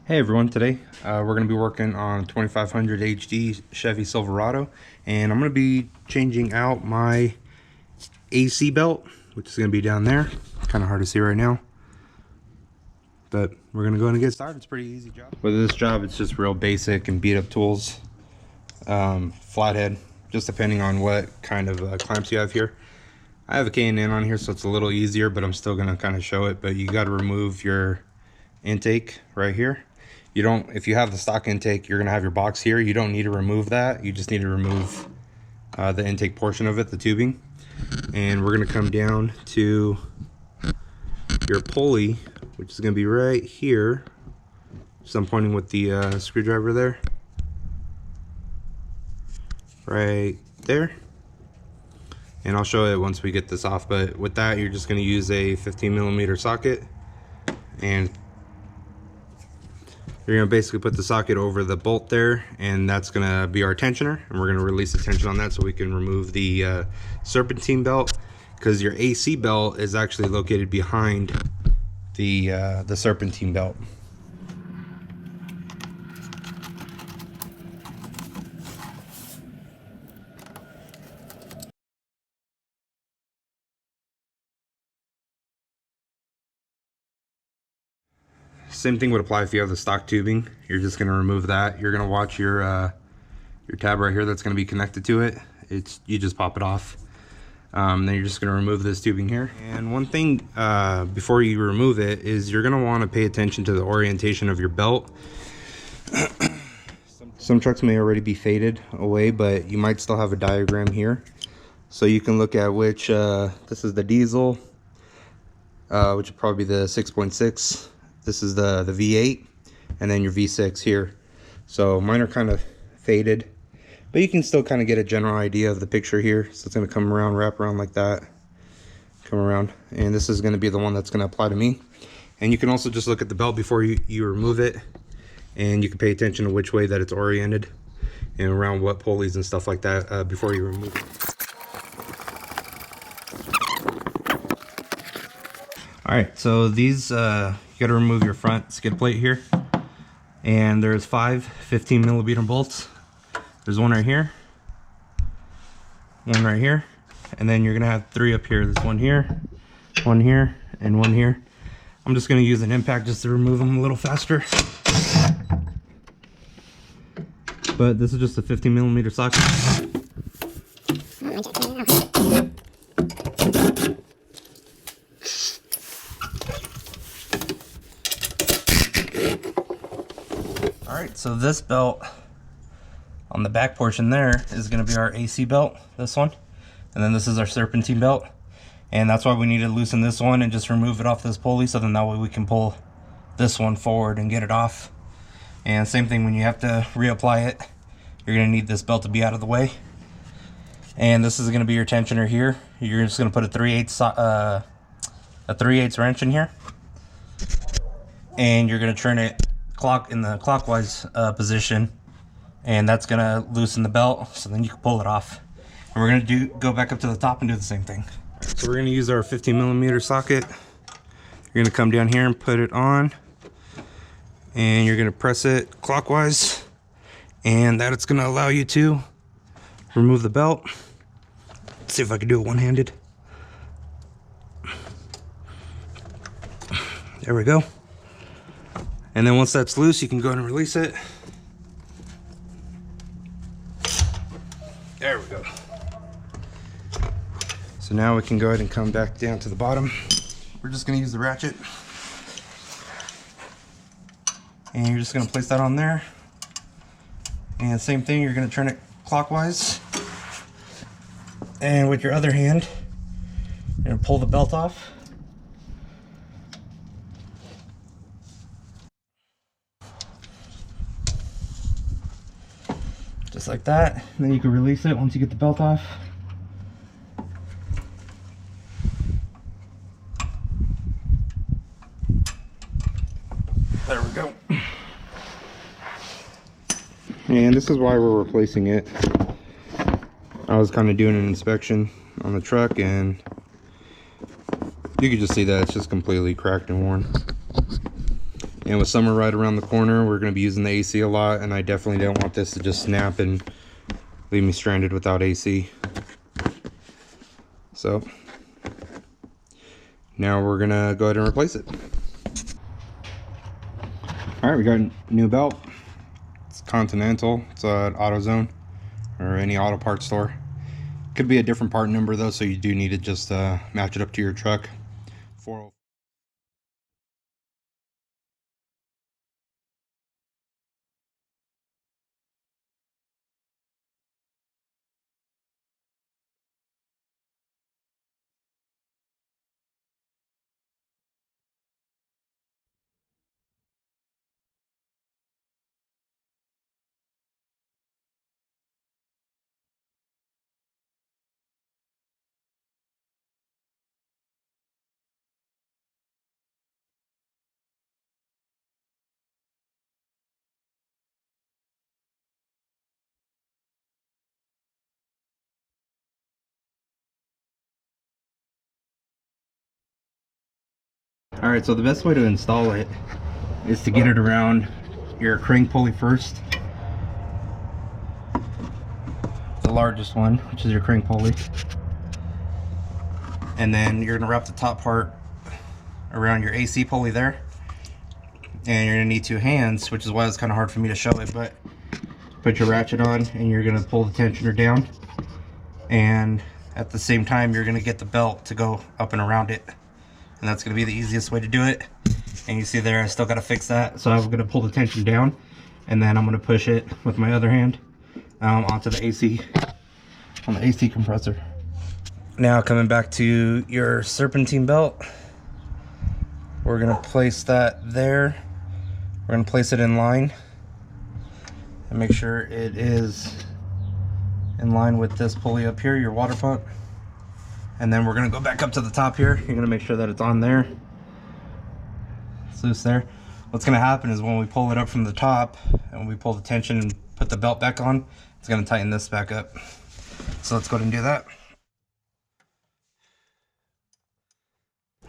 Hey everyone, today we're going to be working on 2500 HD Chevy Silverado, and I'm going to be changing out my AC belt, which is going to be down there. Kind of hard to see right now, but we're going to go ahead and get started. It's a pretty easy job. With this job, it's just real basic and beat up tools, flathead, just depending on what kind of clamps you have here. I have a K&N on here, so it's a little easier, but I'm still going to kind of show it. But you got to remove your intake right here. You don't, if you have the stock intake, you're gonna have your box here. You don't need to remove that. You just need to remove the intake portion of it, the tubing. And we're gonna come down to your pulley, which is gonna be right here. So I'm pointing with the screwdriver there. Right there. And I'll show it once we get this off, but with that, you're just gonna use a 15mm socket, and you're going to basically put the socket over the bolt there, and that's going to be our tensioner, and we're going to release the tension on that so we can remove the serpentine belt, because your AC belt is actually located behind the serpentine belt. Same thing would apply if you have the stock tubing. You're just going to remove that. You're going to watch your tab right here that's going to be connected to it. You just pop it off. Then you're just going to remove this tubing here. And one thing before you remove it is you're going to want to pay attention to the orientation of your belt. Some trucks may already be faded away, but you might still have a diagram here. So you can look at which, this is the diesel, which would probably be the 6.6. This is the V8, and then your V6 here. So mine are kind of faded, but you can still kind of get a general idea of the picture here. So it's going to come around, wrap around like that, come around, and this is going to be the one that's going to apply to me. And you can also just look at the belt before you remove it, and you can pay attention to which way that it's oriented and around what pulleys and stuff like that before you remove it. All right, so these you got to remove your front skid plate here, and there's 5 15mm bolts. There's one right here, one right here, and then you're gonna have 3 up here. There's one here, and one here. I'm just gonna use an impact just to remove them a little faster. But this is just a 15mm socket. Alright, so this belt on the back portion there is going to be our AC belt, this one. And then this is our serpentine belt. And that's why we need to loosen this one and just remove it off this pulley, so then that way we can pull this one forward and get it off. And same thing when you have to reapply it, you're going to need this belt to be out of the way. And this is going to be your tensioner here. You're just going to put a 3/8 wrench in here. And you're going to turn it in the clockwise position, and that's gonna loosen the belt, so then you can pull it off. And we're gonna go back up to the top and do the same thing. Right, so we're gonna use our 15mm socket. You're gonna come down here and put it on, and you're gonna press it clockwise, and that it's gonna allow you to remove the belt. Let's see if I can do it one-handed. There we go. And then once that's loose, you can go ahead and release it. There we go. So now we can go ahead and come back down to the bottom. We're just gonna use the ratchet. And you're just gonna place that on there. And same thing, you're gonna turn it clockwise. And with your other hand, you're gonna pull the belt off. Just like that, and then you can release it once you get the belt off. There we go. And this is why we're replacing it. I was kind of doing an inspection on the truck, and you can just see that it's just completely cracked and worn. And with summer right around the corner, we're going to be using the AC a lot, and I definitely don't want this to just snap and leave me stranded without AC. So now we're going to go ahead and replace it. All right, we got a new belt. It's Continental. It's at AutoZone or any auto parts store. Could be a different part number though, so you do need to just match it up to your truck. 405. All right, so the best way to install it is to get it around your crank pulley first. The largest one, which is your crank pulley. And then you're gonna wrap the top part around your AC pulley there. And you're gonna need 2 hands, which is why it's kind of hard for me to show it, but put your ratchet on and you're gonna pull the tensioner down. And at the same time, you're gonna get the belt to go up and around it. And that's gonna be the easiest way to do it. And you see there, I still gotta fix that. So I'm gonna pull the tension down and then I'm gonna push it with my other hand onto the AC, on the AC compressor. Now coming back to your serpentine belt, we're gonna place that there. We're gonna place it in line and make sure it is in line with this pulley up here, your water pump. And then we're gonna go back up to the top here. You're gonna make sure that it's on there. It's loose there. What's gonna happen is when we pull it up from the top and we pull the tension and put the belt back on, it's gonna tighten this back up. So let's go ahead and do that.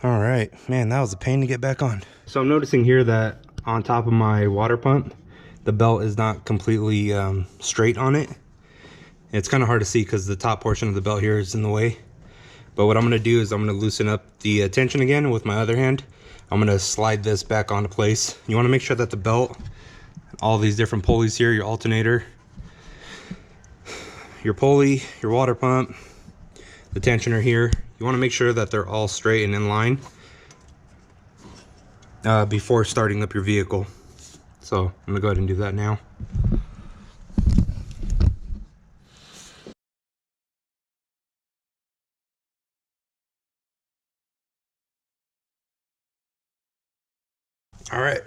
All right, man, that was a pain to get back on. So I'm noticing here that on top of my water pump, the belt is not completely straight on it. It's kind of hard to see because the top portion of the belt here is in the way. But what I'm gonna do is I'm gonna loosen up the tension again with my other hand. I'm gonna slide this back onto place. You wanna make sure that the belt, all these different pulleys here, your alternator, your pulley, your water pump, the tensioner here, you wanna make sure that they're all straight and in line before starting up your vehicle. So I'm gonna go ahead and do that now. All right,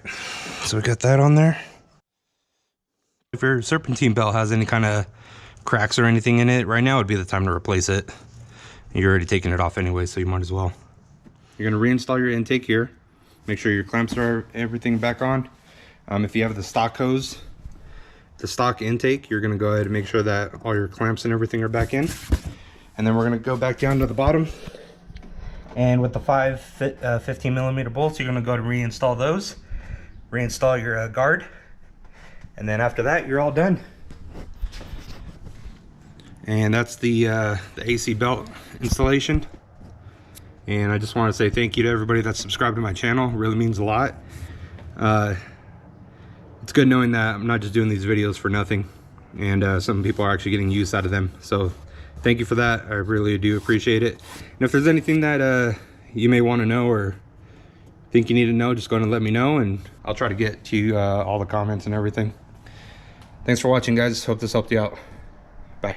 so we got that on there. If your serpentine belt has any kind of cracks or anything in it, right now would be the time to replace it. You're already taking it off anyway, so you might as well. You're gonna reinstall your intake here. Make sure your clamps are everything back on. If you have the stock hose, the stock intake, you're gonna go ahead and make sure that all your clamps and everything are back in. And then we're gonna go back down to the bottom. And with the 15mm bolts, you're gonna go to reinstall those. Reinstall your guard. And then after that, you're all done. And that's the AC belt installation. And I just want to say thank you to everybody that's subscribed to my channel. It really means a lot. It's good knowing that I'm not just doing these videos for nothing. And some people are actually getting use out of them. So thank you for that. I really do appreciate it. And if there's anything that you may want to know or think you need to know, just go ahead and let me know. And I'll try to get to you all the comments and everything. Thanks for watching, guys. Hope this helped you out. Bye.